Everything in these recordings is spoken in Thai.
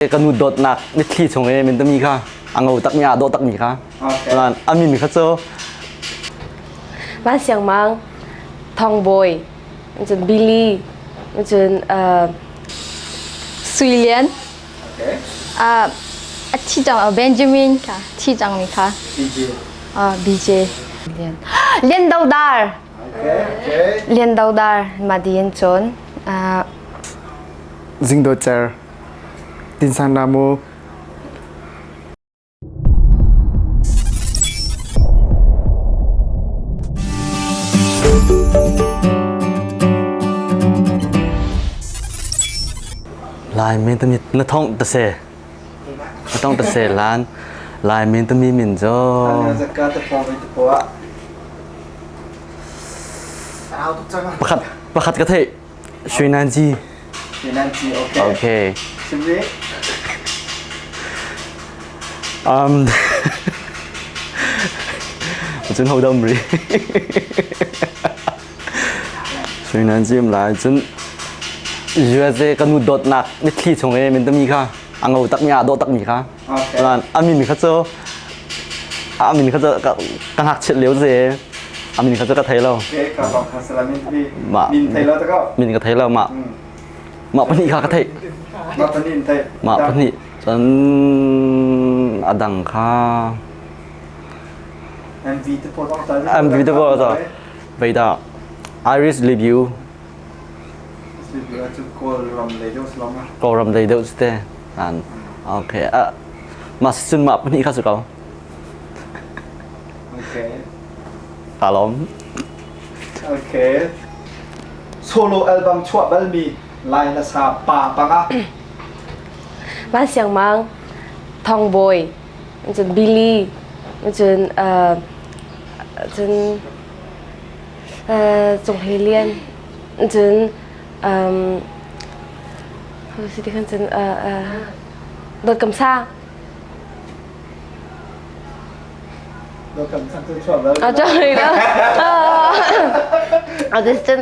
กันนูดดหนักนิดที่ชงเอมันต้องมีค่ะอังเอาตักมีอาโดตักมีค่ะร้านอามินค่ะเจ้าบ้านเสียงมังทองบอยมันจะบิลลี่มันจะสุยเลียนที่จังเบนจามินค่ะที่จังมีค่ะบีเจเลียนดาวดาร์เลียนดาวดาร์มาดีนจนซิงโดเจอร์ตินซานนามูลายเมนตมีละท่องตะเสละท่องตะเสล้านลายเมนตมีมินโจประคัดกระเทยช่วยนานจีโอเคชิมดิจนหัวดำรีช่วยนานจีมลายจนUSA กันนูดดหนักนิดที่ชงเอมันต้องมีค่ะอังเอาตักมีอาโดตักมีค่ะร้านอามินค่ะเจ้าอามินค่ะเจ้ากันหักเฉลียวเสียอามินค่ะเจ้าก็ไทยเรามามินก็ไทยเรามาปนิค่ะก็ไทยมาปนิจนอดังค่ะMV ตัวพอต่อไปต่อ Iris review Koram đầy đâu chứ ok mà xin mập ní khá sự cầu ok khá lắm ok solo album chua bal mi lại là sa pa panga บ้านเสียงมังทองบอยมันจะบิลลี่มันจะจงเฮเลียนมันจะเขาสิที่ขันจะโดนกำซ่าโดนกำซ่าคือชอบแล้วเอาจ้าเลยแล้วเอาดิฉัน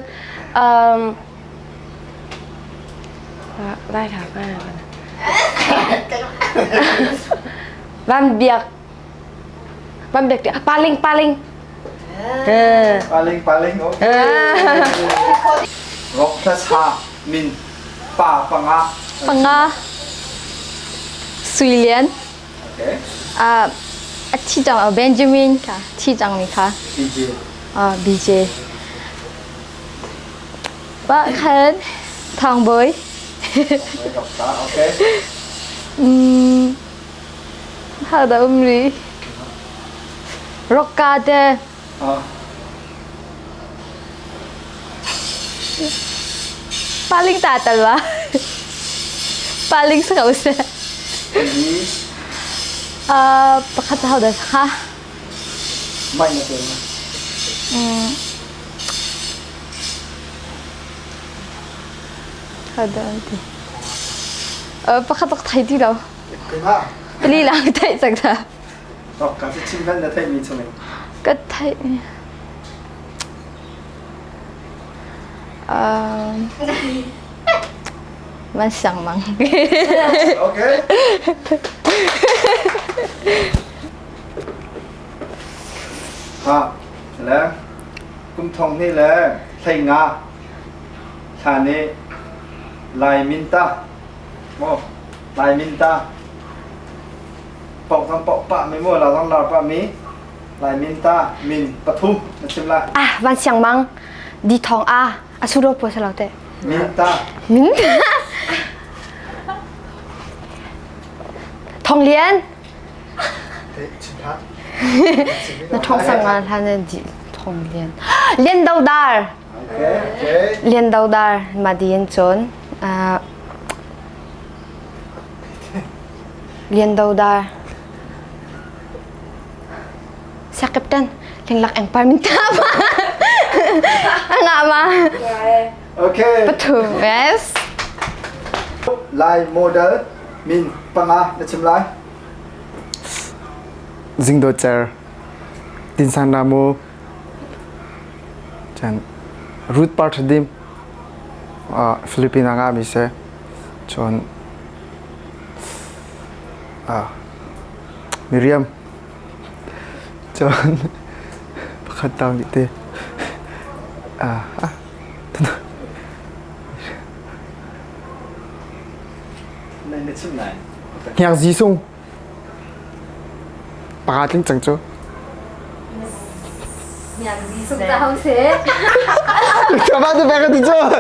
ได้ค่ะได้ค่ะบ้านเบียกปาลิงปาลิงโอเคร็อกทัชฮามินป่าปังาสุยเลียนที่จังเบนจามินค่ะที่จังมีค่ะบีเจบ้านเคนทองบอยโอเคهذا عمري ركعتين paling tatal ba paling sekausa pakataw dah ha mai na tên hada anti pakatok thai di daw kaya pili lang thai sakta kasi chimban na thai mi chunay kat thaiมันสั่งมั้งโอเคแล้วกุ้งทองนี่แหละไทยงาชานี้ลายมินตาโอ้ลายมินตาปอกทั้งปอกปะไม่มั่วเราต้องเราปะมีลายมินตามินปทุมนะชิมละมันสั่งมั้งดีทองสุโรปสลาวเตมินตาทองเลียนชิมพัด那冲上啊，他那通练到达练到达มาดีนจนเรียนดาวดาsakit dan lenglak ang parminta pa nga ma okay betul yes ลายโมเดลมินปังนะชิมลายซิงโดเจอร์ตินซานนามูจันรูทพาร์ทดิมฟิลิปปินส์งามิเซจน Miriam John Pakatang dito Này là chim này. Yang Zisung Pakating Changcho Súc ra không xế. Chào bác tôi bé cái tí chưa